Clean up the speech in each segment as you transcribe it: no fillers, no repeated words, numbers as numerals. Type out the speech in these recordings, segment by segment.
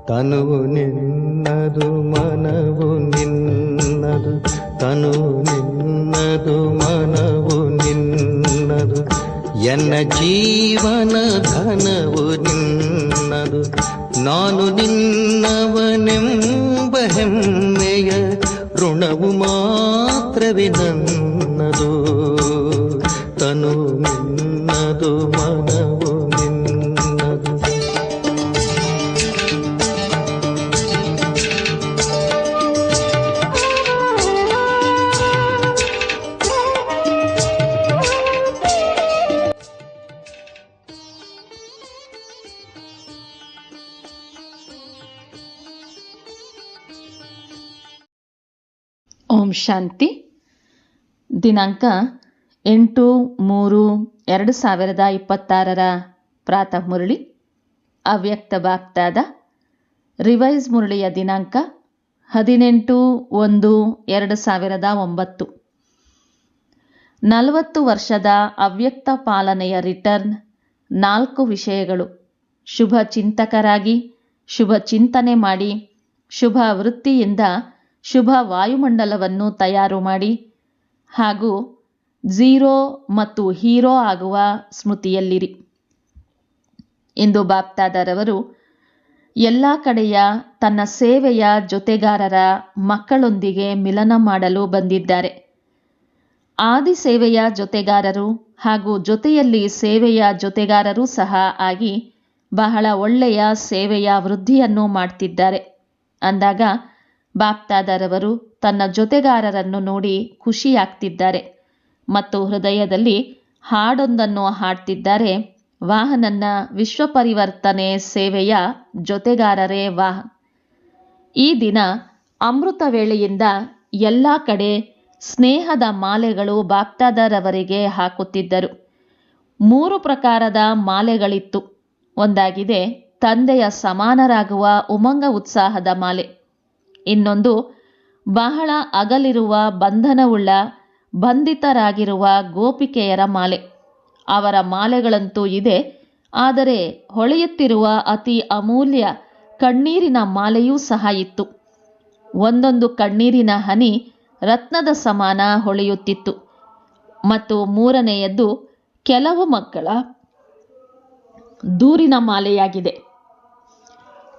ತನುವು ನಿನ್ನದು ಮನವು ನಿನ್ನದು, ತನುವು ನಿನ್ನದು ಮನವು ನಿನ್ನದು, ಎನ್ನ ಜೀವನ ಧನವು ನಿನ್ನದು. ನಾನು ನಿನ್ನವನೆಂಬ ಹೆಮ್ಮೆಯ ಋಣವು ಮಾತ್ರವೇ ನನ್ನದು. ತನು ನಿನ್ನದು ಮನವು ನಿನ್ನದು. ಓಂ ಶಾಂತಿ. ದಿನಾಂಕ 8/3/2026 ಪ್ರಾತಃ ಮುರಳಿ ಅವ್ಯಕ್ತ ಬಾಪ್ತಾದ. ರಿವೈಸ್ ಮುರಳಿಯ ದಿನಾಂಕ 18/1/2009. 40 ವರ್ಷದ ಅವ್ಯಕ್ತ ಪಾಲನೆಯ ರಿಟರ್ನ್. 4 ವಿಷಯಗಳು: ಶುಭ ಚಿಂತಕರಾಗಿ, ಶುಭ ಚಿಂತನೆ ಮಾಡಿ, ಶುಭ ವೃತ್ತಿಯಿಂದ ಶುಭ ವಾಯುಮಂಡಲವನ್ನು ತಯಾರು ಮಾಡಿ, ಹಾಗೂ 0 ಮತ್ತು ಹೀರೋ ಆಗುವ ಸ್ಮೃತಿಯಲ್ಲಿರಿ. ಇಂದು ಬಾಪ್ತಾದರವರು ಎಲ್ಲ ಕಡೆಯ ತನ್ನ ಸೇವೆಯ ಜೊತೆಗಾರರ ಮಕ್ಕಳೊಂದಿಗೆ ಮಿಲನ ಮಾಡಲು ಬಂದಿದ್ದಾರೆ. ಆದಿ ಸೇವೆಯ ಜೊತೆಗಾರರು ಹಾಗೂ ಜೊತೆಯಲ್ಲಿ ಸೇವೆಯ ಜೊತೆಗಾರರೂ ಸಹ ಆಗಿ ಬಹಳ ಒಳ್ಳೆಯ ಸೇವೆಯ ವೃದ್ಧಿಯನ್ನು ಮಾಡ್ತಿದ್ದಾರೆ. ಅಂದಾಗ ಬಾಪ್ತಾದರವರು ತನ್ನ ಜೊತೆಗಾರರನ್ನು ನೋಡಿ ಖುಷಿಯಾಗ್ತಿದ್ದಾರೆ ಮತ್ತು ಹೃದಯದಲ್ಲಿ ಹಾಡೊಂದನ್ನು ಹಾಡ್ತಿದ್ದಾರೆ. ವಾಹನನ್ನ ವಿಶ್ವ ಪರಿವರ್ತನೆ ಸೇವೆಯ ಜೊತೆಗಾರರೇ ವಾಹ. ಈ ದಿನ ಅಮೃತ ವೇಳೆಯಿಂದ ಎಲ್ಲ ಕಡೆ ಸ್ನೇಹದ ಮಾಲೆಗಳು ಬಾಪ್ತಾದರವರಿಗೆ ಹಾಕುತ್ತಿದ್ದರು. 3 ಪ್ರಕಾರದ ಮಾಲೆಗಳಿತ್ತು. ಒಂದಾಗಿದೆ ತಂದೆಯ ಸಮಾನರಾಗುವ ಉಮಂಗ ಉತ್ಸಾಹದ ಮಾಲೆ. ಇನ್ನೊಂದು ಬಹಳ ಅಗಲಿರುವ ಬಂಧನವುಳ್ಳ ಬಂಧಿತರಾಗಿರುವ ಗೋಪಿಕೆಯರ ಮಾಲೆ. ಅವರ ಮಾಲೆಗಳಂತೂ ಇದೆ, ಆದರೆ ಹೊಳೆಯುತ್ತಿರುವ ಅತಿ ಅಮೂಲ್ಯ ಕಣ್ಣೀರಿನ ಮಾಲೆಯೂ ಸಹ ಇತ್ತು. ಒಂದೊಂದು ಕಣ್ಣೀರಿನ ಹನಿ ರತ್ನದ ಸಮಾನ ಹೊಳೆಯುತ್ತಿತ್ತು. ಮತ್ತು 3ನೆಯದ್ದು ಕೆಲವು ಮಕ್ಕಳ ದೂರಿನ ಮಾಲೆಯಾಗಿದೆ.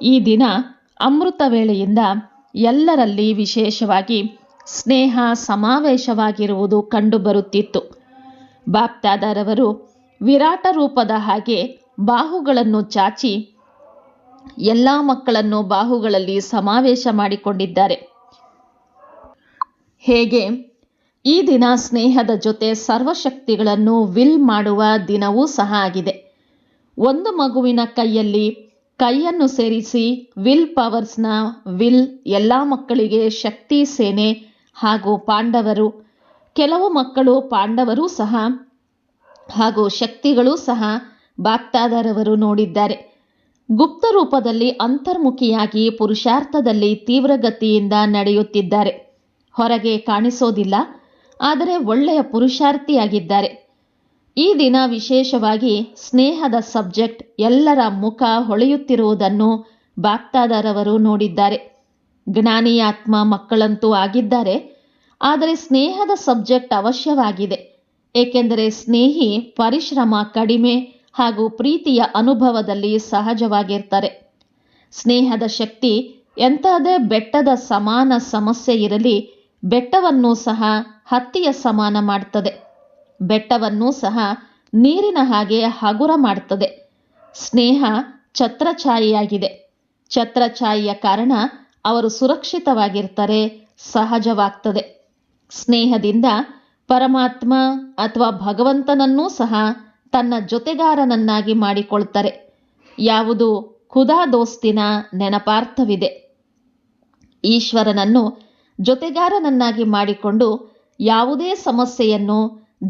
ಈ ದಿನ ಅಮೃತ ವೇಳೆಯಿಂದ ಎಲ್ಲರಲ್ಲಿ ವಿಶೇಷವಾಗಿ ಸ್ನೇಹ ಸಮಾವೇಶವಾಗಿರುವುದು ಕಂಡುಬರುತ್ತಿತ್ತು. ಬಾಪ್ತಾದರವರು ವಿರಾಟ ರೂಪದ ಹಾಗೆ ಬಾಹುಗಳನ್ನು ಚಾಚಿ ಎಲ್ಲ ಮಕ್ಕಳನ್ನು ಬಾಹುಗಳಲ್ಲಿ ಸಮಾವೇಶ ಮಾಡಿಕೊಂಡಿದ್ದಾರೆ. ಹೇಗೆ ಈ ದಿನ ಸ್ನೇಹದ ಜೊತೆ ಸರ್ವಶಕ್ತಿಗಳನ್ನು ವಿಲ್ ಮಾಡುವ ದಿನವೂ ಸಹ ಆಗಿದೆ. ಒಂದು ಮಗುವಿನ ಕೈಯನ್ನು ಸೇರಿಸಿ ವಿಲ್ ಪವರ್ಸ್ನ ವಿಲ್ ಎಲ್ಲ ಮಕ್ಕಳಿಗೆ ಶಕ್ತಿ ಸೇನೆ ಹಾಗೂ ಪಾಂಡವರು, ಕೆಲವು ಮಕ್ಕಳು ಪಾಂಡವರೂ ಸಹ ಹಾಗೂ ಶಕ್ತಿಗಳೂ ಸಹ ಬಾಪ್ತಾದರವರು ನೋಡಿದ್ದಾರೆ. ಗುಪ್ತ ರೂಪದಲ್ಲಿ ಅಂತರ್ಮುಖಿಯಾಗಿ ಪುರುಷಾರ್ಥದಲ್ಲಿ ತೀವ್ರಗತಿಯಿಂದ ನಡೆಯುತ್ತಿದ್ದಾರೆ. ಹೊರಗೆ ಕಾಣಿಸೋದಿಲ್ಲ, ಆದರೆ ಒಳ್ಳೆಯ ಪುರುಷಾರ್ಥಿಯಾಗಿದ್ದಾರೆ. ಈ ದಿನ ವಿಶೇಷವಾಗಿ ಸ್ನೇಹದ ಸಬ್ಜೆಕ್ಟ್ ಎಲ್ಲರ ಮುಖ ಹೊಳೆಯುತ್ತಿರುವುದನ್ನು ಬಾಪ್ತಾದರವರು ನೋಡಿದ್ದಾರೆ. ಜ್ಞಾನಿಯಾತ್ಮ ಮಕ್ಕಳಂತೂ ಆಗಿದ್ದಾರೆ, ಆದರೆ ಸ್ನೇಹದ ಸಬ್ಜೆಕ್ಟ್ ಅವಶ್ಯವಾಗಿದೆ. ಏಕೆಂದರೆ ಸ್ನೇಹಿ ಪರಿಶ್ರಮ ಕಡಿಮೆ ಹಾಗೂ ಪ್ರೀತಿಯ ಅನುಭವದಲ್ಲಿ ಸಹಜವಾಗಿರ್ತಾರೆ. ಸ್ನೇಹದ ಶಕ್ತಿ ಎಂಥದೇ ಬೆಟ್ಟದ ಸಮಾನ ಸಮಸ್ಯೆ ಇರಲಿ, ಬೆಟ್ಟವನ್ನೂ ಸಹ ಹತ್ತಿಯ ಸಮಾನ ಮಾಡ್ತದೆ. ಬೆಟ್ಟವನ್ನೂ ಸಹ ನೀರಿನ ಹಾಗೆ ಹಗುರ ಮಾಡ್ತದೆ. ಸ್ನೇಹ ಛತ್ರಛಾಯೆಯಾಗಿದೆ. ಛತ್ರಛಾಯೆಯ ಕಾರಣ ಅವರು ಸುರಕ್ಷಿತವಾಗಿರ್ತಾರೆ, ಸಹಜವಾಗ್ತದೆ. ಸ್ನೇಹದಿಂದ ಪರಮಾತ್ಮ ಅಥವಾ ಭಗವಂತನನ್ನೂ ಸಹ ತನ್ನ ಜೊತೆಗಾರನನ್ನಾಗಿ ಮಾಡಿಕೊಳ್ತಾರೆ. ಯಾವುದು ಖುದಾ ದೋಸ್ತಿನ ನೆನಪಾರ್ಥವಿದೆ. ಈಶ್ವರನನ್ನು ಜೊತೆಗಾರನನ್ನಾಗಿ ಮಾಡಿಕೊಂಡು ಯಾವುದೇ ಸಮಸ್ಯೆಯನ್ನು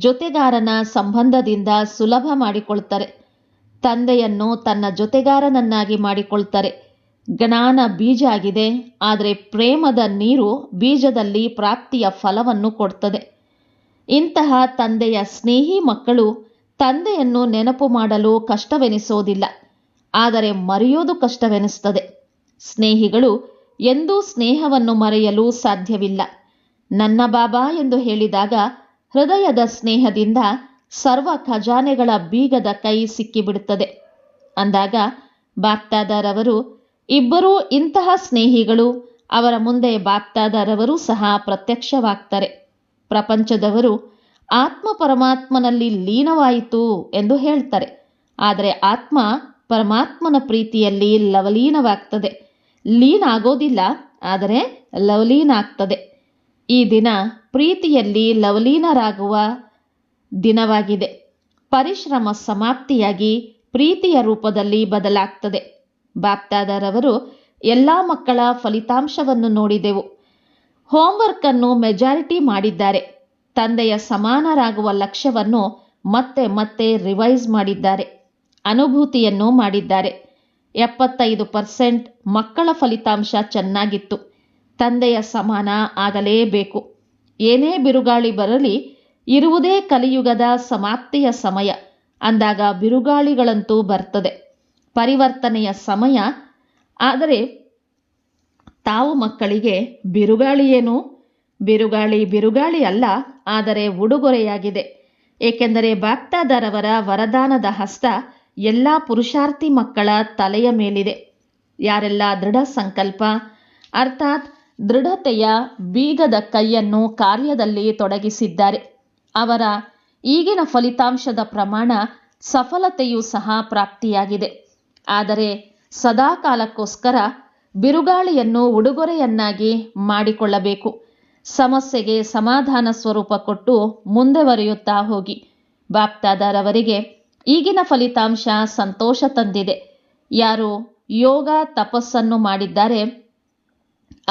ಜೊತೆಗಾರನ ಸಂಬಂಧದಿಂದ ಸುಲಭ ಮಾಡಿಕೊಳ್ತಾರೆ. ತಂದೆಯನ್ನು ತನ್ನ ಜೊತೆಗಾರನನ್ನಾಗಿ ಮಾಡಿಕೊಳ್ತಾರೆ. ಜ್ಞಾನ ಬೀಜ ಆಗಿದೆ, ಆದರೆ ಪ್ರೇಮದ ನೀರು ಬೀಜದಲ್ಲಿ ಪ್ರಾಪ್ತಿಯ ಫಲವನ್ನು ಕೊಡ್ತದೆ. ಇಂತಹ ತಂದೆಯ ಸ್ನೇಹಿ ಮಕ್ಕಳು ತಂದೆಯನ್ನು ನೆನಪು ಮಾಡಲು ಕಷ್ಟವೆನಿಸೋದಿಲ್ಲ, ಆದರೆ ಮರೆಯೋದು ಕಷ್ಟವೆನಿಸ್ತದೆ. ಸ್ನೇಹಿಗಳು ಎಂದೂ ಸ್ನೇಹವನ್ನು ಮರೆಯಲು ಸಾಧ್ಯವಿಲ್ಲ. ನನ್ನ ಬಾಬಾ ಎಂದು ಹೇಳಿದಾಗ ಹೃದಯದ ಸ್ನೇಹದಿಂದ ಸರ್ವ ಖಜಾನೆಗಳ ಬೀಗದ ಕೈ ಸಿಕ್ಕಿಬಿಡುತ್ತದೆ. ಅಂದಾಗ ಬಾಪ್ದಾದರವರು ಇಬ್ಬರೂ ಇಂತಹ ಸ್ನೇಹಿಗಳು, ಅವರ ಮುಂದೆ ಬಾಪ್ದಾದರವರು ಸಹ ಪ್ರತ್ಯಕ್ಷವಾಗ್ತಾರೆ. ಪ್ರಪಂಚದವರು ಆತ್ಮ ಪರಮಾತ್ಮನಲ್ಲಿ ಲೀನವಾಯಿತು ಎಂದು ಹೇಳ್ತಾರೆ. ಆದರೆ ಆತ್ಮ ಪರಮಾತ್ಮನ ಪ್ರೀತಿಯಲ್ಲಿ ಲವಲೀನವಾಗ್ತದೆ. ಲೀನ ಆಗೋದಿಲ್ಲ, ಆದರೆ ಲವಲೀನ ಆಗ್ತದೆ. ಈ ದಿನ ಪ್ರೀತಿಯಲ್ಲಿ ಲವಲೀನರಾಗುವ ದಿನವಾಗಿದೆ. ಪರಿಶ್ರಮ ಸಮಾಪ್ತಿಯಾಗಿ ಪ್ರೀತಿಯ ರೂಪದಲ್ಲಿ ಬದಲಾಗ್ತದೆ. ಬಾಪ್ದಾದರವರು ಎಲ್ಲ ಮಕ್ಕಳ ಫಲಿತಾಂಶವನ್ನು ನೋಡಿದೆವು. ಹೋಂವರ್ಕ್ ಅನ್ನು ಮೆಜಾರಿಟಿ ಮಾಡಿದ್ದಾರೆ. ತಂದೆಯ ಸಮಾನರಾಗುವ ಲಕ್ಷ್ಯವನ್ನು ಮತ್ತೆ ಮತ್ತೆ ರಿವೈಸ್ ಮಾಡಿದ್ದಾರೆ. ಅನುಭೂತಿಯನ್ನು ಮಾಡಿದ್ದಾರೆ. 75% ಮಕ್ಕಳ ಫಲಿತಾಂಶ ಚೆನ್ನಾಗಿತ್ತು. ತಂದೆಯ ಸಮಾನ ಆಗಲೇಬೇಕು. ಏನೇ ಬಿರುಗಾಳಿ ಬರಲಿ, ಇರುವುದೇ ಕಲಿಯುಗದ ಸಮಾಪ್ತಿಯ ಸಮಯ. ಅಂದಾಗ ಬಿರುಗಾಳಿಗಳಂತೂ ಬರ್ತದೆ, ಪರಿವರ್ತನೆಯ ಸಮಯ. ಆದರೆ ತಾವು ಮಕ್ಕಳಿಗೆ ಬಿರುಗಾಳಿ ಏನು? ಬಿರುಗಾಳಿ ಅಲ್ಲ, ಆದರೆ ಉಡುಗೊರೆಯಾಗಿದೆ. ಏಕೆಂದರೆ ಬಾಪ್ದಾದರವರ ವರದಾನದ ಹಸ್ತ ಎಲ್ಲ ಪುರುಷಾರ್ಥಿ ಮಕ್ಕಳ ತಲೆಯ ಮೇಲಿದೆ. ಯಾರೆಲ್ಲ ದೃಢ ಸಂಕಲ್ಪ ಅರ್ಥಾತ್ ದೃಢತೆಯ ಬೀಗದ ಕೈಯನ್ನು ಕಾರ್ಯದಲ್ಲಿ ತೊಡಗಿಸಿದ್ದಾರೆ, ಅವರ ಈಗಿನ ಫಲಿತಾಂಶದ ಪ್ರಮಾಣ ಸಫಲತೆಯೂ ಸಹ ಪ್ರಾಪ್ತಿಯಾಗಿದೆ. ಆದರೆ ಸದಾ ಕಾಲಕ್ಕೋಸ್ಕರ ಬಿರುಗಾಳಿಯನ್ನು ಉಡುಗೊರೆಯನ್ನಾಗಿ ಮಾಡಿಕೊಳ್ಳಬೇಕು. ಸಮಸ್ಯೆಗೆ ಸಮಾಧಾನ ಸ್ವರೂಪ ಕೊಟ್ಟು ಮುಂದೆವರಿಯುತ್ತಾ ಹೋಗಿ. ಬಾಪ್ದಾದರವರಿಗೆ ಈಗಿನ ಫಲಿತಾಂಶ ಸಂತೋಷ ತಂದಿದೆ. ಯಾರು ಯೋಗ ತಪಸ್ಸನ್ನು ಮಾಡಿದ್ದಾರೆ,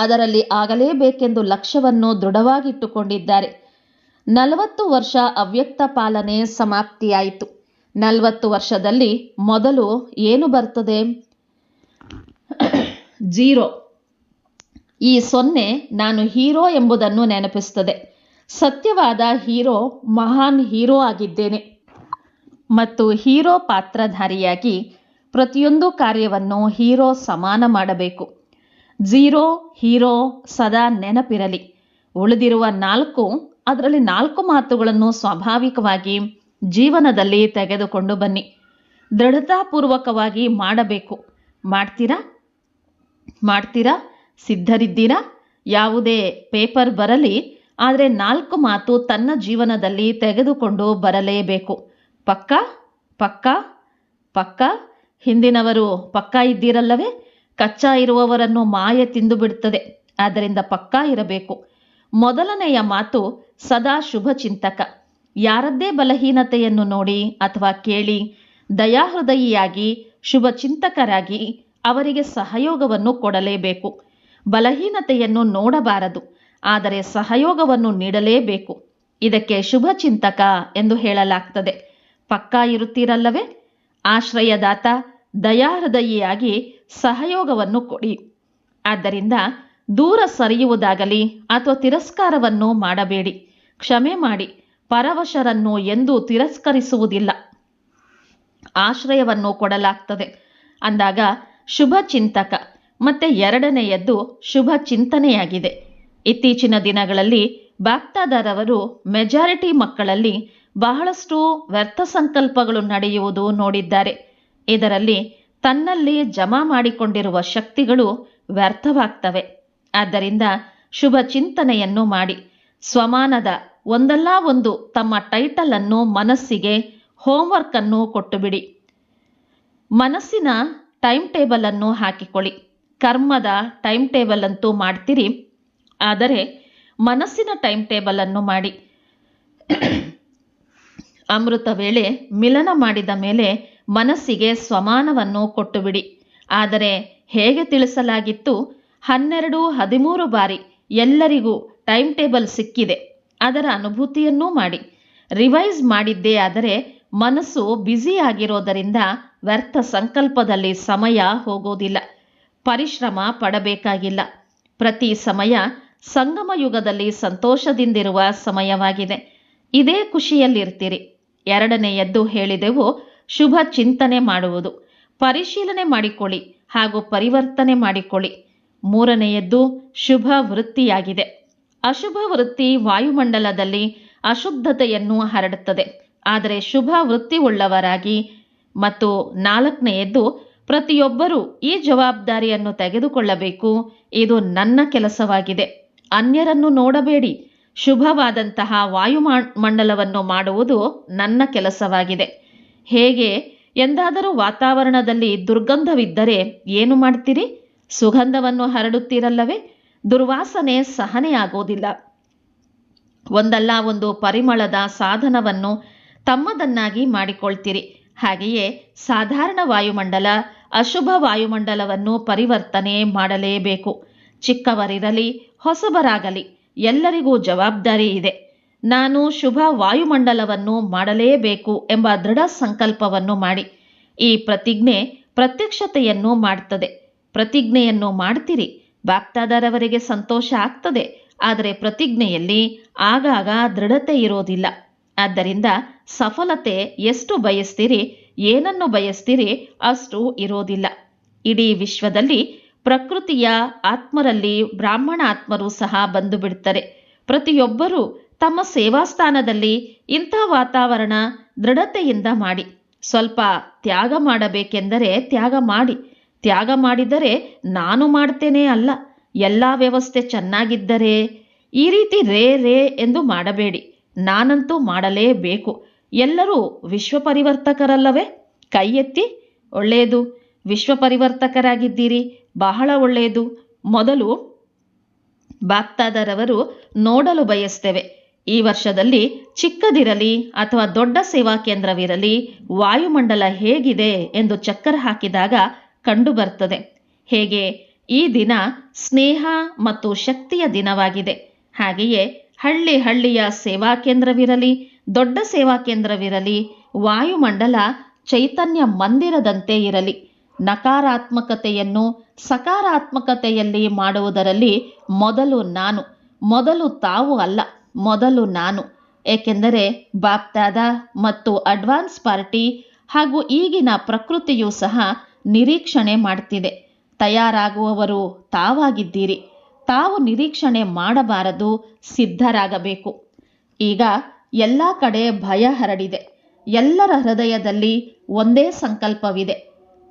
ಅದರಲ್ಲಿ ಆಗಲೇಬೇಕೆಂದು ಲಕ್ಷ್ಯವನ್ನು ದೃಢವಾಗಿಟ್ಟುಕೊಂಡಿದ್ದಾರೆ. 40 ವರ್ಷ ಅವ್ಯಕ್ತ ಪಾಲನೆ ಸಮಾಪ್ತಿಯಾಯಿತು. 40 ವರ್ಷದಲ್ಲಿ ಮೊದಲು ಏನು ಬರ್ತದೆ? 0. ಈ 0 ನಾನು ಹೀರೋ ಎಂಬುದನ್ನು ನೆನಪಿಸುತ್ತದೆ. ಸತ್ಯವಾದ ಹೀರೋ ಮಹಾನ್ ಹೀರೋ ಆಗಿದ್ದೇನೆ ಮತ್ತು ಹೀರೋ ಪಾತ್ರಧಾರಿಯಾಗಿ ಪ್ರತಿಯೊಂದು ಕಾರ್ಯವನ್ನು ಹೀರೋ ಸಮಾನ ಮಾಡಬೇಕು. 0 ಹೀರೋ ಸದಾ ನೆನಪಿರಲಿ. ಉಳಿದಿರುವ 4, ಅದರಲ್ಲಿ 4 ಮಾತುಗಳನ್ನು ಸ್ವಾಭಾವಿಕವಾಗಿ ಜೀವನದಲ್ಲಿ ತೆಗೆದುಕೊಂಡು ಬನ್ನಿ. ದೃಢತಾಪೂರ್ವಕವಾಗಿ ಮಾಡಬೇಕು. ಮಾಡ್ತೀರಾ? ಸಿದ್ಧರಿದ್ದೀರಾ? ಯಾವುದೇ ಪೇಪರ್ ಬರಲಿ, ಆದರೆ 4 ಮಾತು ತನ್ನ ಜೀವನದಲ್ಲಿ ತೆಗೆದುಕೊಂಡು ಬರಲೇಬೇಕು. ಪಕ್ಕಾ? ಹಿಂದಿನವರು ಪಕ್ಕಾ ಇದ್ದೀರಲ್ಲವೇ? ಕಚ್ಚಾ ಇರುವವರನ್ನು ಮಾಯೆ ತಿಂದು ಬಿಡುತ್ತದೆ. ಆದ್ದರಿಂದ ಪಕ್ಕಾ ಇರಬೇಕು. ಮೊದಲನೆಯ ಮಾತು ಸದಾ ಶುಭ ಚಿಂತಕ. ಯಾರದ್ದೇ ಬಲಹೀನತೆಯನ್ನು ನೋಡಿ ಅಥವಾ ಕೇಳಿ ದಯಾಹೃದಯಿಯಾಗಿ ಶುಭ ಚಿಂತಕರಾಗಿ ಅವರಿಗೆ ಸಹಯೋಗವನ್ನು ಕೊಡಲೇಬೇಕು. ಬಲಹೀನತೆಯನ್ನು ನೋಡಬಾರದು, ಆದರೆ ಸಹಯೋಗವನ್ನು ನೀಡಲೇಬೇಕು. ಇದಕ್ಕೆ ಶುಭ ಚಿಂತಕ ಎಂದು ಹೇಳಲಾಗ್ತದೆ. ಪಕ್ಕಾ ಇರುತ್ತೀರಲ್ಲವೇ? ಆಶ್ರಯದಾತ ದಯಾಹೃದಯಿಯಾಗಿ ಸಹಯೋಗವನ್ನು ಕೊಡಿ. ಆದ್ದರಿಂದ ದೂರ ಸರಿಯುವುದಾಗಲಿ ಅಥವಾ ತಿರಸ್ಕಾರವನ್ನು ಮಾಡಬೇಡಿ. ಕ್ಷಮೆ ಮಾಡಿ. ಪರವಶರನ್ನು ಎಂದೂ ತಿರಸ್ಕರಿಸುವುದಿಲ್ಲ. ಆಶ್ರಯವನ್ನು ಕೊಡಲಾಗ್ತದೆ. ಅಂದಾಗ ಶುಭ ಚಿಂತಕ. ಮತ್ತೆ ಎರಡನೆಯದ್ದು ಶುಭ ಚಿಂತನೆಯಾಗಿದೆ. ಇತ್ತೀಚಿನ ದಿನಗಳಲ್ಲಿ ಬಾಪ್ದಾದರವರು ಮೆಜಾರಿಟಿ ಮಕ್ಕಳಲ್ಲಿ ಬಹಳಷ್ಟು ವ್ಯರ್ಥ ಸಂಕಲ್ಪಗಳು ನಡೆಯುವುದು ನೋಡಿದ್ದಾರೆ. ಇದರಲ್ಲಿ ತನ್ನಲ್ಲಿ ಜಮಾ ಮಾಡಿಕೊಂಡಿರುವ ಶಕ್ತಿಗಳು ವ್ಯರ್ಥವಾಗ್ತವೆ. ಆದ್ದರಿಂದ ಶುಭ ಚಿಂತನೆಯನ್ನು ಮಾಡಿ. ಸ್ವಮಾನದ ಒಂದಲ್ಲ ಒಂದು ತಮ್ಮ ಟೈಟಲ್ ಅನ್ನು ಮನಸ್ಸಿಗೆ ಹೋಂವರ್ಕ್ ಅನ್ನು ಕೊಟ್ಟುಬಿಡಿ. ಮನಸ್ಸಿನ ಟೈಮ್ ಟೇಬಲ್ ಅನ್ನು ಹಾಕಿಕೊಳ್ಳಿ. ಕರ್ಮದ ಟೈಮ್ ಟೇಬಲ್ ಅಂತೂ ಮಾಡ್ತೀರಿ, ಆದರೆ ಮನಸ್ಸಿನ ಟೈಮ್ ಟೇಬಲ್ ಅನ್ನು ಮಾಡಿ. ಅಮೃತ ವೇಳೆ ಮಿಲನ ಮಾಡಿದ ಮೇಲೆ ಮನಸ್ಸಿಗೆ ಸ್ವಮಾನವನ್ನು ಕೊಟ್ಟುಬಿಡಿ. ಆದರೆ ಹೇಗೆ ತಿಳಿಸಲಾಗಿತ್ತು? 12, 13 ಬಾರಿ ಎಲ್ಲರಿಗೂ ಟೈಮ್ ಟೇಬಲ್ ಸಿಕ್ಕಿದೆ. ಅದರ ಅನುಭೂತಿಯನ್ನೂ ಮಾಡಿ. ರಿವೈಸ್ ಮಾಡಿದ್ದೇ ಆದರೆ ಮನಸ್ಸು ಬ್ಯುಸಿ ಆಗಿರೋದರಿಂದ ವ್ಯರ್ಥ ಸಂಕಲ್ಪದಲ್ಲಿ ಸಮಯ ಹೋಗೋದಿಲ್ಲ. ಪರಿಶ್ರಮ ಪಡಬೇಕಾಗಿಲ್ಲ. ಪ್ರತಿ ಸಮಯ ಸಂಗಮ ಯುಗದಲ್ಲಿ ಸಂತೋಷದಿಂದಿರುವ ಸಮಯವಾಗಿದೆ. ಇದೇ ಖುಷಿಯಲ್ಲಿರ್ತೀರಿ. ಎರಡನೆಯದ್ದು ಹೇಳಿದೆವು, ಶುಭ ಚಿಂತನೆ ಮಾಡುವುದು. ಪರಿಶೀಲನೆ ಮಾಡಿಕೊಳ್ಳಿ ಹಾಗೂ ಪರಿವರ್ತನೆ ಮಾಡಿಕೊಳ್ಳಿ. ಮೂರನೆಯದ್ದು ಶುಭ ವೃತ್ತಿಯಾಗಿದೆ. ಅಶುಭ ವೃತ್ತಿ ವಾಯುಮಂಡಲದಲ್ಲಿ ಅಶುದ್ಧತೆಯನ್ನು ಹರಡುತ್ತದೆ. ಆದರೆ ಶುಭ ವೃತ್ತಿ ಉಳ್ಳವರಾಗಿ ಮತ್ತು ನಾಲ್ಕನೆಯದ್ದು ಪ್ರತಿಯೊಬ್ಬರೂ ಈ ಜವಾಬ್ದಾರಿಯನ್ನು ತೆಗೆದುಕೊಳ್ಳಬೇಕು. ಇದು ನನ್ನ ಕೆಲಸವಾಗಿದೆ. ಅನ್ಯರನ್ನು ನೋಡಬೇಡಿ. ಶುಭವಾದಂತಹ ವಾಯುಮಂಡಲವನ್ನು ಮಾಡುವುದು ನನ್ನ ಕೆಲಸವಾಗಿದೆ. ಹೇಗೆ ಎಂದಾದರೂ ವಾತಾವರಣದಲ್ಲಿ ದುರ್ಗಂಧವಿದ್ದರೆ ಏನು ಮಾಡ್ತೀರಿ? ಸುಗಂಧವನ್ನು ಹರಡುತ್ತೀರಲ್ಲವೇ? ದುರ್ವಾಸನೆ ಸಹನೆಯಾಗುವುದಿಲ್ಲ. ಒಂದಲ್ಲ ಒಂದು ಪರಿಮಳದ ಸಾಧನವನ್ನು ತಮ್ಮದನ್ನಾಗಿ ಮಾಡಿಕೊಳ್ತೀರಿ. ಹಾಗೆಯೇ ಸಾಧಾರಣ ವಾಯುಮಂಡಲ ಅಶುಭ ವಾಯುಮಂಡಲವನ್ನು ಪರಿವರ್ತನೆ ಮಾಡಲೇಬೇಕು. ಚಿಕ್ಕವರಿರಲಿ ಹೊಸಬರಾಗಲಿ ಎಲ್ಲರಿಗೂ ಜವಾಬ್ದಾರಿ ಇದೆ. ನಾನು ಶುಭ ವಾಯುಮಂಡಲವನ್ನು ಮಾಡಲೇಬೇಕು ಎಂಬ ದೃಢ ಸಂಕಲ್ಪವನ್ನು ಮಾಡಿ. ಈ ಪ್ರತಿಜ್ಞೆ ಪ್ರತ್ಯಕ್ಷತೆಯನ್ನು ಮಾಡ್ತದೆ. ಪ್ರತಿಜ್ಞೆಯನ್ನು ಮಾಡ್ತೀರಿ, ಬಾಪ್ತಾದರವರಿಗೆ ಸಂತೋಷ ಆಗ್ತದೆ. ಆದರೆ ಪ್ರತಿಜ್ಞೆಯಲ್ಲಿ ಆಗಾಗ ದೃಢತೆ ಇರೋದಿಲ್ಲ. ಆದ್ದರಿಂದ ಸಫಲತೆ ಎಷ್ಟು ಬಯಸ್ತೀರಿ, ಏನನ್ನು ಬಯಸ್ತೀರಿ ಅಷ್ಟು ಇರೋದಿಲ್ಲ. ಇಡೀ ವಿಶ್ವದಲ್ಲಿ ಪ್ರಕೃತಿಯ ಆತ್ಮರಲ್ಲಿ ಬ್ರಾಹ್ಮಣ ಆತ್ಮರು ಸಹ ಬಂದು ಬಿಡ್ತಾರೆ. ಪ್ರತಿಯೊಬ್ಬರೂ ತಮ್ಮ ಸೇವಾ ಸ್ಥಾನದಲ್ಲಿ ಇಂಥ ವಾತಾವರಣ ದೃಢತೆಯಿಂದ ಮಾಡಿ. ಸ್ವಲ್ಪ ತ್ಯಾಗ ಮಾಡಬೇಕೆಂದರೆ ತ್ಯಾಗ ಮಾಡಿ. ತ್ಯಾಗ ಮಾಡಿದರೆ ನಾನು ಮಾಡ್ತೇನೆ ಅಲ್ಲ, ಎಲ್ಲ ವ್ಯವಸ್ಥೆ ಚೆನ್ನಾಗಿದ್ದರೆ ಈ ರೀತಿ ರೇ ಎಂದು ಮಾಡಬೇಡಿ. ನಾನಂತೂ ಮಾಡಲೇಬೇಕು. ಎಲ್ಲರೂ ವಿಶ್ವ ಪರಿವರ್ತಕರಲ್ಲವೇ? ಕೈ ಎತ್ತಿ. ಒಳ್ಳೆಯದು, ವಿಶ್ವ ಪರಿವರ್ತಕರಾಗಿದ್ದೀರಿ, ಬಹಳ ಒಳ್ಳೆಯದು. ಮೊದಲು ಬಾಪ್ತಾದರವರು ನೋಡಲು ಬಯಸ್ತೇವೆ. ಈ ವರ್ಷದಲ್ಲಿ ಚಿಕ್ಕದಿರಲಿ ಅಥವಾ ದೊಡ್ಡ ಸೇವಾ ಕೇಂದ್ರವಿರಲಿ ವಾಯುಮಂಡಲ ಹೇಗಿದೆ ಎಂದು ಚಕ್ಕರ್ ಹಾಕಿದಾಗ ಕಂಡು ಬರ್ತದೆ. ಹೇಗೆ ಈ ದಿನ ಸ್ನೇಹ ಮತ್ತು ಶಕ್ತಿಯ ದಿನವಾಗಿದೆ, ಹಾಗೆಯೇ ಹಳ್ಳಿಯ ಸೇವಾ ಕೇಂದ್ರವಿರಲಿ ದೊಡ್ಡ ಸೇವಾ ಕೇಂದ್ರವಿರಲಿ ವಾಯುಮಂಡಲ ಚೈತನ್ಯ ಮಂದಿರದಂತೆ ಇರಲಿ. ನಕಾರಾತ್ಮಕತೆಯನ್ನು ಸಕಾರಾತ್ಮಕತೆಯಲ್ಲಿ ಮಾಡುವುದರಲ್ಲಿ ಮೊದಲು ತಾವು ಅಲ್ಲ, ಮೊದಲು ನಾನು. ಏಕೆಂದರೆ ಬಾಪ್ದಾದ ಮತ್ತು ಅಡ್ವಾನ್ಸ್ ಪಾರ್ಟಿ ಹಾಗೂ ಈಗಿನ ಪ್ರಕೃತಿಯೂ ಸಹ ನಿರೀಕ್ಷಣೆ ಮಾಡ್ತಿದೆ. ತಯಾರಾಗುವವರು ತಾವಾಗಿದ್ದೀರಿ. ತಾವು ನಿರೀಕ್ಷಣೆ ಮಾಡಬಾರದು, ಸಿದ್ಧರಾಗಬೇಕು. ಈಗ ಎಲ್ಲ ಕಡೆ ಭಯ ಹರಡಿದೆ. ಎಲ್ಲರ ಹೃದಯದಲ್ಲಿ ಒಂದೇ ಸಂಕಲ್ಪವಿದೆ.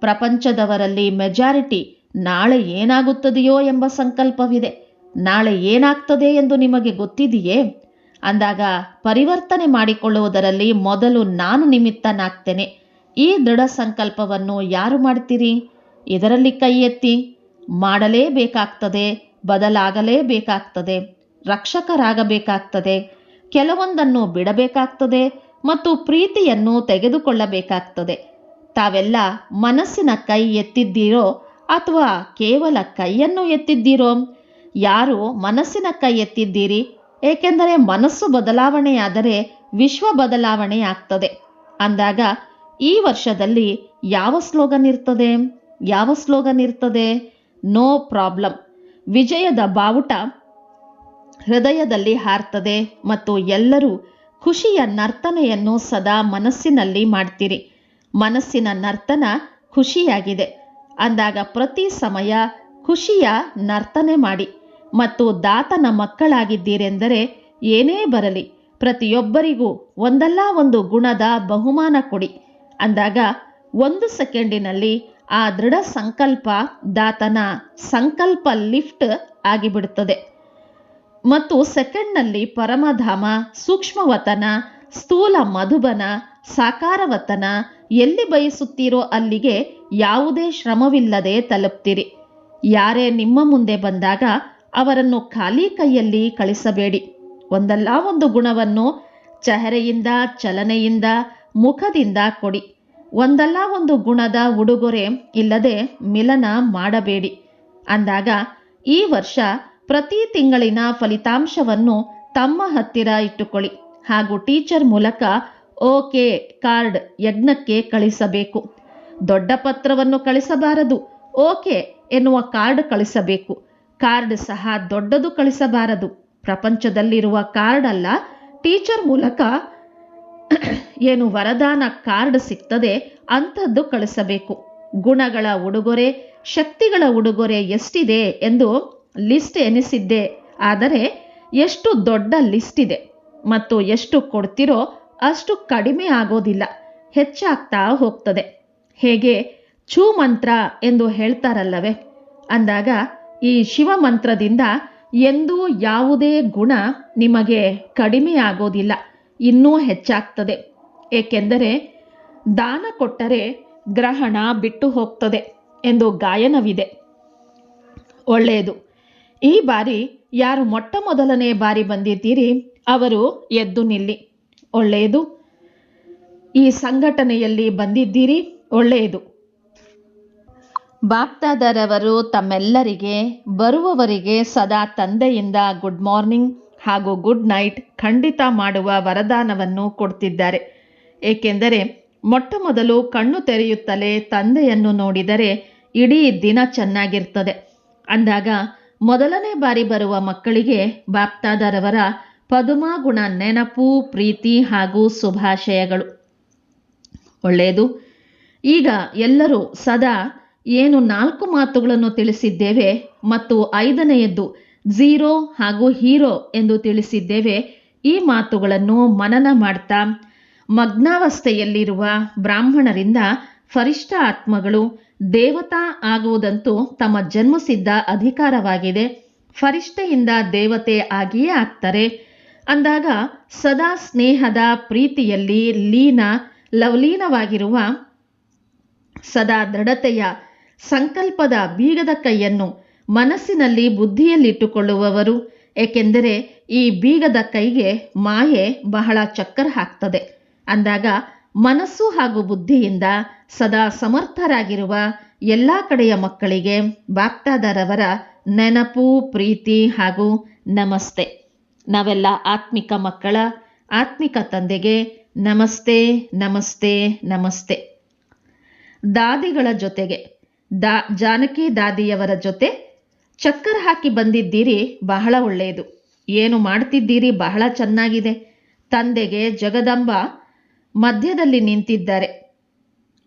ಪ್ರಪಂಚದವರಲ್ಲಿ ಮೆಜಾರಿಟಿ ನಾಳೆ ಏನಾಗುತ್ತದೆಯೋ ಎಂಬ ಸಂಕಲ್ಪವಿದೆ. ನಾಳೆ ಏನಾಗ್ತದೆ ಎಂದು ನಿಮಗೆ ಗೊತ್ತಿದೆಯೇ? ಅಂದಾಗ ಪರಿವರ್ತನೆ ಮಾಡಿಕೊಳ್ಳುವುದರಲ್ಲಿ ಮೊದಲು ನಾನು ನಿಮಿತ್ತನಾಗ್ತೇನೆ. ಈ ದೃಢ ಸಂಕಲ್ಪವನ್ನು ಯಾರು ಮಾಡ್ತೀರಿ? ಇದರಲ್ಲಿ ಕೈ ಎತ್ತಿ. ಮಾಡಲೇಬೇಕಾಗ್ತದೆ, ಬದಲಾಗಲೇಬೇಕಾಗ್ತದೆ, ರಕ್ಷಕರಾಗಬೇಕಾಗ್ತದೆ, ಕೆಲವೊಂದನ್ನು ಬಿಡಬೇಕಾಗ್ತದೆ ಮತ್ತು ಪ್ರೀತಿಯನ್ನು ತೆಗೆದುಕೊಳ್ಳಬೇಕಾಗ್ತದೆ. ತಾವೆಲ್ಲ ಮನಸ್ಸಿನ ಕೈ ಎತ್ತಿದ್ದೀರೋ ಅಥವಾ ಕೇವಲ ಕೈಯನ್ನು ಎತ್ತಿದ್ದೀರೋ? ಯಾರು ಮನಸ್ಸಿನ ಕೈ ಎತ್ತಿದ್ದೀರಿ? ಏಕೆಂದರೆ ಮನಸ್ಸು ಬದಲಾವಣೆಯಾದರೆ ವಿಶ್ವ ಬದಲಾವಣೆ ಆಗ್ತದೆ. ಅಂದಾಗ ಈ ವರ್ಷದಲ್ಲಿ ಯಾವ ಸ್ಲೋಗನ್ ಇರ್ತದೆ? No problem. ವಿಜಯದ ಬಾವುಟ ಹೃದಯದಲ್ಲಿ ಹಾರ್ತದೆ ಮತ್ತು ಎಲ್ಲರೂ ಖುಷಿಯ ನರ್ತನೆಯನ್ನು ಸದಾ ಮನಸ್ಸಿನಲ್ಲಿ ಮಾಡ್ತೀರಿ. ಮನಸ್ಸಿನ ನರ್ತನ ಖುಷಿಯಾಗಿದೆ. ಅಂದಾಗ ಪ್ರತಿ ಸಮಯ ಖುಷಿಯ ನರ್ತನೆ ಮಾಡಿ ಮತ್ತು ದಾತನ ಮಕ್ಕಳಾಗಿದ್ದೀರೆಂದರೆ ಏನೇ ಬರಲಿ ಪ್ರತಿಯೊಬ್ಬರಿಗೂ ಒಂದಲ್ಲ ಒಂದು ಗುಣದ ಬಹುಮಾನ ಕೊಡಿ. ಅಂದಾಗ 1 ಸೆಕೆಂಡಿನಲ್ಲಿ ಆ ದೃಢ ಸಂಕಲ್ಪ ದಾತನ ಸಂಕಲ್ಪ ಲಿಫ್ಟ್ ಆಗಿಬಿಡುತ್ತದೆ ಮತ್ತು ಸೆಕೆಂಡ್ನಲ್ಲಿ ಪರಮಧಾಮ, ಸೂಕ್ಷ್ಮವತನ, ಸ್ಥೂಲ ಮಧುಬನ, ಸಾಕಾರವತನ ಎಲ್ಲಿ ಬಯಸುತ್ತೀರೋ ಅಲ್ಲಿಗೆ ಯಾವುದೇ ಶ್ರಮವಿಲ್ಲದೆ ತಲುಪ್ತೀರಿ. ಯಾರೇ ನಿಮ್ಮ ಮುಂದೆ ಬಂದಾಗ ಅವರನ್ನು ಖಾಲಿ ಕೈಯಲ್ಲಿ ಕಳಿಸಬೇಡಿ. ಒಂದಲ್ಲ ಒಂದು ಗುಣವನ್ನು ಚಹರೆಯಿಂದ, ಚಲನೆಯಿಂದ, ಮುಖದಿಂದ ಕೊಡಿ. ಒಂದಲ್ಲ ಒಂದು ಗುಣದ ಉಡುಗೊರೆ ಇಲ್ಲದೆ ಮಿಲನ ಮಾಡಬೇಡಿ. ಅಂದಾಗ ಈ ವರ್ಷ ಪ್ರತಿ ತಿಂಗಳಿನ ಫಲಿತಾಂಶವನ್ನು ತಮ್ಮ ಹತ್ತಿರ ಇಟ್ಟುಕೊಳ್ಳಿ ಹಾಗೂ ಟೀಚರ್ ಮೂಲಕ ಓಕೆ ಕಾರ್ಡ್ ಯಜ್ಞಕ್ಕೆ ಕಳಿಸಬೇಕು. ದೊಡ್ಡ ಪತ್ರವನ್ನು ಕಳಿಸಬಾರದು, ಓಕೆ ಎನ್ನುವ ಕಾರ್ಡ್ ಕಳಿಸಬೇಕು. ಕಾರ್ಡ್ ಸಹ ದೊಡ್ಡದು ಕಳಿಸಬಾರದು. ಪ್ರಪಂಚದಲ್ಲಿರುವ ಕಾರ್ಡ್ ಅಲ್ಲ, ಟೀಚರ್ ಮೂಲಕ ಏನು ವರದಾನ ಕಾರ್ಡ್ ಸಿಗ್ತದೆ ಅಂಥದ್ದು ಕಳಿಸಬೇಕು. ಗುಣಗಳ ಉಡುಗೊರೆ, ಶಕ್ತಿಗಳ ಉಡುಗೊರೆ ಎಷ್ಟಿದೆ ಎಂದು ಲಿಸ್ಟ್ ಎನಿಸಿದ್ದೆ. ಆದರೆ ಎಷ್ಟು ದೊಡ್ಡ ಲಿಸ್ಟ್ ಇದೆ ಮತ್ತು ಎಷ್ಟು ಕೊಡ್ತಿರೋ ಅಷ್ಟು ಕಡಿಮೆ ಆಗೋದಿಲ್ಲ, ಹೆಚ್ಚಾಗ್ತಾ ಹೋಗ್ತದೆ. ಹೇಗೆ ಛೂ ಮಂತ್ರ ಎಂದು ಹೇಳ್ತಾರಲ್ಲವೇ, ಅಂದಾಗ ಈ ಶಿವ ಮಂತ್ರದಿಂದ ಎಂದೂ ಯಾವುದೇ ಗುಣ ನಿಮಗೆ ಕಡಿಮೆ ಆಗೋದಿಲ್ಲ, ಇನ್ನೂ ಹೆಚ್ಚಾಗ್ತದೆ. ಏಕೆಂದರೆ ದಾನ ಕೊಟ್ಟರೆ ಗ್ರಹಣ ಬಿಟ್ಟು ಹೋಗ್ತದೆ ಎಂದು ಗಾಯನವಿದೆ. ಒಳ್ಳೆಯದು. ಈ ಬಾರಿ ಯಾರು ಮೊಟ್ಟ ಮೊದಲನೇ ಬಾರಿ ಬಂದಿದ್ದೀರಿ ಅವರು ಎದ್ದು ನಿಲ್ಲಿ. ಒಳ್ಳೆಯದು. ಈ ಸಂಘಟನೆಯಲ್ಲಿ ಬಂದಿದ್ದೀರಿ, ಒಳ್ಳೆಯದು. ಬಾಪ್ದಾದರವರು ತಮ್ಮೆಲ್ಲರಿಗೆ, ಬರುವವರಿಗೆ ಸದಾ ತಂದೆಯಿಂದ ಗುಡ್ ಮಾರ್ನಿಂಗ್ ಹಾಗೂ ಗುಡ್ ನೈಟ್ ಖಂಡಿತ ಮಾಡುವ ವರದಾನವನ್ನು ಕೊಡ್ತಿದ್ದಾರೆ. ಏಕೆಂದರೆ ಮೊಟ್ಟ ಮೊದಲು ಕಣ್ಣು ತೆರೆಯುತ್ತಲೇ ತಂದೆಯನ್ನು ನೋಡಿದರೆ ಇಡೀ ದಿನ ಚೆನ್ನಾಗಿರ್ತದೆ. ಅಂದಾಗ ಮೊದಲನೇ ಬಾರಿ ಬರುವ ಮಕ್ಕಳಿಗೆ ಬಾಪ್ದಾದರವರ ಪದುಮಾಗುಣ ನೆನಪು, ಪ್ರೀತಿ ಹಾಗೂ ಶುಭಾಶಯಗಳು. ಒಳ್ಳೆಯದು. ಈಗ ಎಲ್ಲರೂ ಸದಾ ಏನು 4 ಮಾತುಗಳನ್ನು ತಿಳಿಸಿದ್ದೇವೆ ಮತ್ತು 5ನೆಯದ್ದು ಝೀರೋ ಹಾಗೂ ಹೀರೋ ಎಂದು ತಿಳಿಸಿದ್ದೇವೆ, ಈ ಮಾತುಗಳನ್ನು ಮನನ ಮಾಡ್ತಾ ಮಗ್ನಾವಸ್ಥೆಯಲ್ಲಿರುವ ಬ್ರಾಹ್ಮಣರಿಂದ ಫರಿಷ್ಠ ಆತ್ಮಗಳು ದೇವತಾ ಆಗುವುದಂತೂ ತಮ್ಮ ಜನ್ಮಸಿದ್ಧ ಅಧಿಕಾರವಾಗಿದೆ. ಫರಿಷ್ಠೆಯಿಂದ ದೇವತೆ ಆಗಿಯೇ ಆಗ್ತಾರೆ. ಅಂದಾಗ ಸದಾ ಸ್ನೇಹದ ಪ್ರೀತಿಯಲ್ಲಿ ಲವಲೀನವಾಗಿರುವ, ಸದಾ ದೃಢತೆಯ ಸಂಕಲ್ಪದ ಬೀಗದ ಕೈಯನ್ನು ಮನಸ್ಸಿನಲ್ಲಿ ಬುದ್ಧಿಯಲ್ಲಿಟ್ಟುಕೊಳ್ಳುವವರು. ಏಕೆಂದರೆ ಈ ಬೀಗದ ಕೈಗೆ ಮಾಯೆ ಬಹಳ ಚಕ್ಕರ್ ಹಾಕ್ತದೆ. ಅಂದಾಗ ಮನಸ್ಸು ಹಾಗೂ ಬುದ್ಧಿಯಿಂದ ಸದಾ ಸಮರ್ಥರಾಗಿರುವ ಎಲ್ಲ ಕಡೆಯ ಮಕ್ಕಳಿಗೆ ಬಾಪ್ದಾದರವರ ನೆನಪು, ಪ್ರೀತಿ ಹಾಗೂ ನಮಸ್ತೆ. ನಾವೆಲ್ಲ ಆತ್ಮಿಕ ಮಕ್ಕಳ ಆತ್ಮಿಕ ತಂದೆಗೆ ನಮಸ್ತೆ, ನಮಸ್ತೆ, ನಮಸ್ತೆ. ದಾದಿಗಳ ಜೊತೆಗೆ ಜಾನಕಿ ದಾದಿಯವರ ಜೊತೆ ಚಕ್ಕರ್ ಹಾಕಿ ಬಂದಿದ್ದೀರಿ, ಬಹಳ ಒಳ್ಳೆಯದು. ಏನು ಮಾಡ್ತಿದ್ದೀರಿ ಬಹಳ ಚೆನ್ನಾಗಿದೆ. ತಂದೆಗೆ ಜಗದಂಬ ಮಧ್ಯದಲ್ಲಿ ನಿಂತಿದ್ದಾರೆ,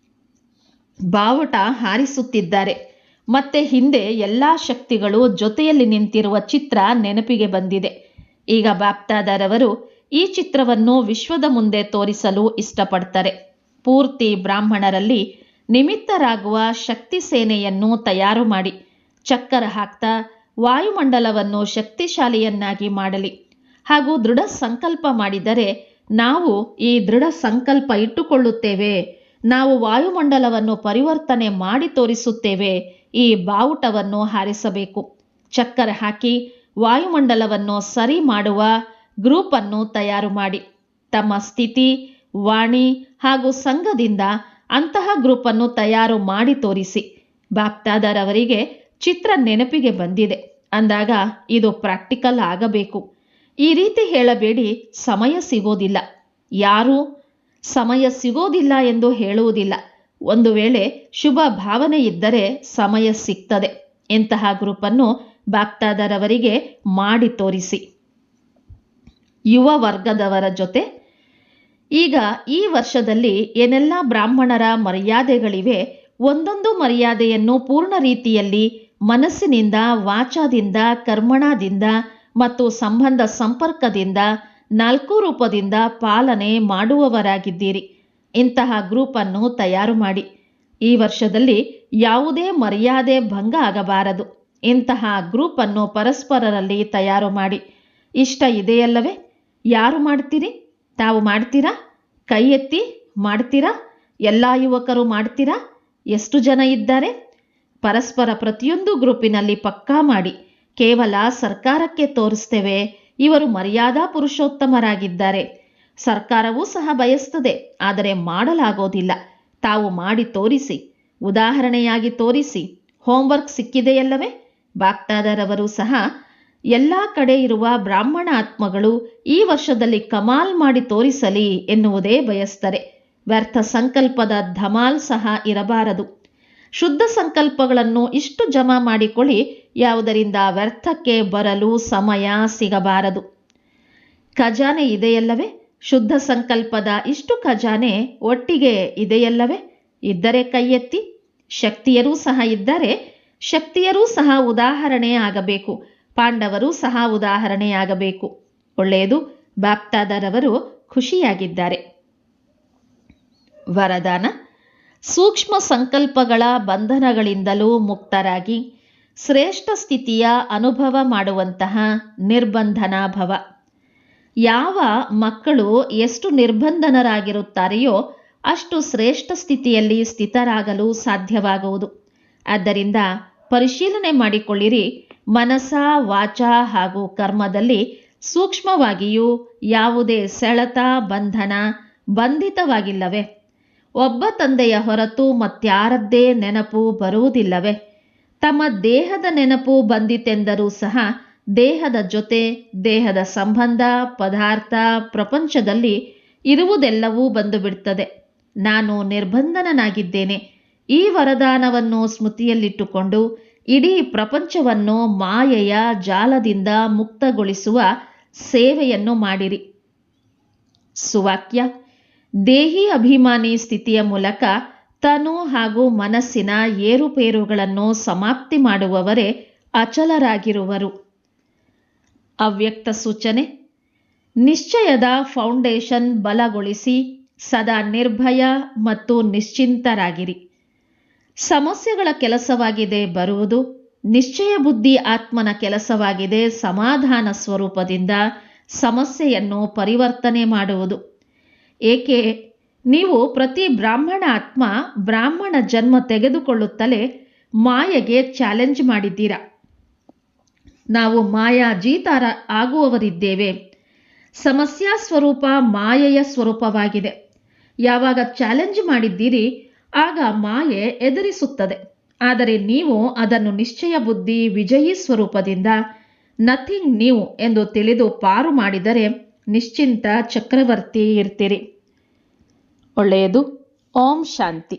ಬಾವುಟ ಹಾರಿಸುತ್ತಿದ್ದಾರೆ. ಮತ್ತೆ ಹಿಂದೆ ಎಲ್ಲ ಶಕ್ತಿಗಳು ಜೊತೆಯಲ್ಲಿ ನಿಂತಿರುವ ಚಿತ್ರ ನೆನಪಿಗೆ ಬಂದಿದೆ. ಈಗ ಬಾಪ್ದಾದರವರು ಈ ಚಿತ್ರವನ್ನು ವಿಶ್ವದ ಮುಂದೆ ತೋರಿಸಲು ಇಷ್ಟಪಡ್ತಾರೆ. ಪೂರ್ತಿ ಬ್ರಾಹ್ಮಣರಲ್ಲಿ ನಿಮಿತ್ತರಾಗುವ ಶಕ್ತಿ ಸೇನೆಯನ್ನು ತಯಾರು ಮಾಡಿ ಚಕ್ಕರ ಹಾಕ್ತಾ ವಾಯುಮಂಡಲವನ್ನು ಶಕ್ತಿಶಾಲಿಯನ್ನಾಗಿ ಮಾಡಲಿ ಹಾಗೂ ದೃಢ ಸಂಕಲ್ಪ ಮಾಡಿದರೆ ನಾವು ಈ ದೃಢ ಸಂಕಲ್ಪ ಇಟ್ಟುಕೊಳ್ಳುತ್ತೇವೆ, ನಾವು ವಾಯುಮಂಡಲವನ್ನು ಪರಿವರ್ತನೆ ಮಾಡಿ ತೋರಿಸುತ್ತೇವೆ. ಈ ಬಾವುಟವನ್ನು ಹಾರಿಸಬೇಕು. ಚಕ್ಕರ ಹಾಕಿ ವಾಯುಮಂಡಲವನ್ನು ಸರಿ ಮಾಡುವ ಗ್ರೂಪನ್ನು ತಯಾರು ಮಾಡಿ ತಮ್ಮ ಸ್ಥಿತಿ, ವಾಣಿ ಹಾಗೂ ಸಂಘದಿಂದ ಅಂತಹ ಗ್ರೂಪನ್ನು ತಯಾರು ಮಾಡಿ ತೋರಿಸಿ. ಬಾಪ್ದಾದರವರಿಗೆ ಚಿತ್ರ ನೆನಪಿಗೆ ಬಂದಿದೆ ಅಂದಾಗ ಇದು ಪ್ರಾಕ್ಟಿಕಲ್ ಆಗಬೇಕು. ಈ ರೀತಿ ಹೇಳಬೇಡಿ, ಸಮಯ ಸಿಗೋದಿಲ್ಲ. ಯಾರೂ ಸಮಯ ಸಿಗೋದಿಲ್ಲ ಎಂದು ಹೇಳುವುದಿಲ್ಲ. ಒಂದು ವೇಳೆ ಶುಭ ಭಾವನೆ ಇದ್ದರೆ ಸಮಯ ಸಿಗ್ತದೆ. ಇಂತಹ ಗ್ರೂಪನ್ನು ಬಾಪ್ದಾದರವರಿಗೆ ಮಾಡಿ ತೋರಿಸಿ. ಯುವ ವರ್ಗದವರ ಜೊತೆ ಈಗ ಈ ವರ್ಷದಲ್ಲಿ ಏನೆಲ್ಲ ಬ್ರಾಹ್ಮಣರ ಮರ್ಯಾದೆಗಳಿವೆ, ಒಂದೊಂದು ಮರ್ಯಾದೆಯನ್ನು ಪೂರ್ಣ ರೀತಿಯಲ್ಲಿ ಮನಸ್ಸಿನಿಂದ, ವಾಚಾದಿಂದ, ಕರ್ಮಣದಿಂದ ಮತ್ತು ಸಂಬಂಧ ಸಂಪರ್ಕದಿಂದ 4 ರೂಪದಿಂದ ಪಾಲನೆ ಮಾಡುವವರಾಗಿದ್ದೀರಿ. ಇಂತಹ ಗ್ರೂಪನ್ನು ತಯಾರು ಮಾಡಿ. ಈ ವರ್ಷದಲ್ಲಿ ಯಾವುದೇ ಮರ್ಯಾದೆ ಭಂಗ ಆಗಬಾರದು. ಇಂತಹ ಗ್ರೂಪನ್ನು ಪರಸ್ಪರರಲ್ಲಿ ತಯಾರು ಮಾಡಿ. ಇಷ್ಟ ಇದೆಯಲ್ಲವೇ? ಯಾರು ಮಾಡ್ತೀರಿ? ತಾವು ಮಾಡ್ತೀರಾ? ಕೈ ಎತ್ತಿ. ಮಾಡ್ತೀರಾ? ಎಲ್ಲ ಯುವಕರು ಮಾಡ್ತೀರಾ? ಎಷ್ಟು ಜನ ಇದ್ದಾರೆ? ಪರಸ್ಪರ ಪ್ರತಿಯೊಂದು ಗ್ರೂಪಿನಲ್ಲಿ ಪಕ್ಕಾ ಮಾಡಿ. ಕೇವಲ ಸರ್ಕಾರಕ್ಕೆ ತೋರಿಸ್ತೇವೆ, ಇವರು ಮರ್ಯಾದಾ ಪುರುಷೋತ್ತಮರಾಗಿದ್ದಾರೆ. ಸರ್ಕಾರವೂ ಸಹ ಬಯಸ್ತದೆ, ಆದರೆ ಮಾಡಲಾಗೋದಿಲ್ಲ. ತಾವು ಮಾಡಿ ತೋರಿಸಿ, ಉದಾಹರಣೆಯಾಗಿ ತೋರಿಸಿ. ಹೋಂವರ್ಕ್ ಸಿಕ್ಕಿದೆಯಲ್ಲವೇ? ಬಾಪ್ದಾದರವರು ಸಹ ಎಲ್ಲ ಕಡೆ ಇರುವ ಬ್ರಾಹ್ಮಣ ಆತ್ಮಗಳು ಈ ವರ್ಷದಲ್ಲಿ ಕಮಾಲ್ ಮಾಡಿ ತೋರಿಸಲಿ ಎನ್ನುವುದೇ ಬಯಸ್ತಾರೆ. ವ್ಯರ್ಥ ಸಂಕಲ್ಪದ ಧಮಾಲ್ ಸಹ ಇರಬಾರದು. ಶುದ್ಧ ಸಂಕಲ್ಪಗಳನ್ನು ಇಷ್ಟು ಜಮಾ ಮಾಡಿಕೊಳ್ಳಿ, ಯಾವುದರಿಂದ ವ್ಯರ್ಥಕ್ಕೆ ಬರಲು ಸಮಯ ಸಿಗಬಾರದು. ಖಜಾನೆ ಇದೆಯಲ್ಲವೇ? ಶುದ್ಧ ಸಂಕಲ್ಪದ ಇಷ್ಟು ಖಜಾನೆ ಒಟ್ಟಿಗೆ ಇದೆಯಲ್ಲವೇ? ಇದ್ದರೆ ಕೈ ಎತ್ತಿ. ಶಕ್ತಿಯರೂ ಸಹ ಇದ್ದರೆ ಶಕ್ತಿಯರೂ ಸಹ ಉದಾಹರಣೆ ಆಗಬೇಕು, ಪಾಂಡವರು ಸಹ ಉದಾಹರಣೆಯಾಗಬೇಕು. ಒಳ್ಳೆಯದು. ಬಾಪ್ತಾದರವರು ಖುಷಿಯಾಗಿದ್ದಾರೆ. ವರದಾನ: ಸೂಕ್ಷ್ಮ ಸಂಕಲ್ಪಗಳ ಬಂಧನಗಳಿಂದಲೂ ಮುಕ್ತರಾಗಿ ಶ್ರೇಷ್ಠ ಸ್ಥಿತಿಯ ಅನುಭವ ಮಾಡುವಂತಹ ನಿರ್ಬಂಧನ ಭವ. ಯಾವ ಮಕ್ಕಳು ಎಷ್ಟು ನಿರ್ಬಂಧನರಾಗಿರುತ್ತಾರೆಯೋ ಅಷ್ಟು ಶ್ರೇಷ್ಠ ಸ್ಥಿತಿಯಲ್ಲಿ ಸ್ಥಿತರಾಗಲು ಸಾಧ್ಯವಾಗುವುದು. ಆದ್ದರಿಂದ ಪರಿಶೀಲನೆ ಮಾಡಿಕೊಳ್ಳಿರಿ, ಮನಸ, ವಾಚ ಹಾಗೂ ಕರ್ಮದಲ್ಲಿ ಸೂಕ್ಷ್ಮವಾಗಿಯೂ ಯಾವುದೇ ಸೆಳೆತ, ಬಂಧನ ಬಂಧಿತವಾಗಿಲ್ಲವೇ? ಒಬ್ಬ ತಂದೆಯ ಹೊರತು ಮತ್ಯಾರದ್ದೇ ನೆನಪು ಬರುವುದಿಲ್ಲವೇ? ತಮ್ಮ ದೇಹದ ನೆನಪು ಬಂದಿತೆಂದರೂ ಸಹ ದೇಹದ ಜೊತೆ, ದೇಹದ ಸಂಬಂಧ, ಪದಾರ್ಥ, ಪ್ರಪಂಚದಲ್ಲಿ ಇರುವುದೆಲ್ಲವೂ ಬಂದು ಬಿಡುತ್ತದೆ. ನಾನು ನಿರ್ಬಂಧನನಾಗಿದ್ದೇನೆ. ಈ ವರದಾನವನ್ನು ಸ್ಮೃತಿಯಲ್ಲಿಟ್ಟುಕೊಂಡು ಇಡೀ ಪ್ರಪಂಚವನ್ನು ಮಾಯೆಯ ಜಾಲದಿಂದ ಮುಕ್ತಗೊಳಿಸುವ ಸೇವೆಯನ್ನು ಮಾಡಿರಿ. ಸುವಾಕ್ಯ: ದೇಹಿ ಅಭಿಮಾನಿ ಸ್ಥಿತಿಯ ಮೂಲಕ ತನು ಹಾಗೂ ಮನಸ್ಸಿನ ಏರುಪೇರುಗಳನ್ನು ಸಮಾಪ್ತಿ ಮಾಡುವವರೇ ಅಚಲರಾಗಿರುವರು. ಅವ್ಯಕ್ತ ಸೂಚನೆ: ನಿಶ್ಚಯದ ಫೌಂಡೇಶನ್ ಬಲಗೊಳಿಸಿ ಸದಾ ನಿರ್ಭಯ ಮತ್ತು ನಿಶ್ಚಿಂತರಾಗಿರಿ. ಸಮಸ್ಯೆಗಳ ಕೆಲಸವಾಗಿದೆ ಬರುವುದು, ನಿಶ್ಚಯ ಬುದ್ಧಿ ಆತ್ಮನ ಕೆಲಸವಾಗಿದೆ ಸಮಾಧಾನ ಸ್ವರೂಪದಿಂದ ಸಮಸ್ಯೆಯನ್ನು ಪರಿವರ್ತನೆ ಮಾಡುವುದು. ಏಕೆ? ನೀವು ಪ್ರತಿ ಬ್ರಾಹ್ಮಣ ಆತ್ಮ ಬ್ರಾಹ್ಮಣ ಜನ್ಮ ತೆಗೆದುಕೊಳ್ಳುತ್ತಲೇ ಮಾಯೆಗೆ ಚಾಲೆಂಜ್ ಮಾಡಿದ್ದೀರಾ. ನಾವು ಮಾಯಾಜೀತ ಆಗುವವರಿದ್ದೇವೆ. ಸಮಸ್ಯಾ ಸ್ವರೂಪ ಮಾಯೆಯ ಸ್ವರೂಪವಾಗಿದೆ. ಯಾವಾಗ ಚಾಲೆಂಜ್ ಮಾಡಿದ್ದೀರಿ ಆಗ ಮಾಯೆ ಎದುರಿಸುತ್ತದೆ. ಆದರೆ ನೀವು ಅದನ್ನು ನಿಶ್ಚಯ ಬುದ್ಧಿ ವಿಜಯೀ ಸ್ವರೂಪದಿಂದ ನಥಿಂಗ್ ನ್ಯೂ ಎಂದು ತಿಳಿದು ಪಾರು ಮಾಡಿದರೆ ನಿಶ್ಚಿಂತ ಚಕ್ರವರ್ತಿ ಇರ್ತೀರಿ. ಒಳ್ಳೆಯದು. ಓಂ ಶಾಂತಿ.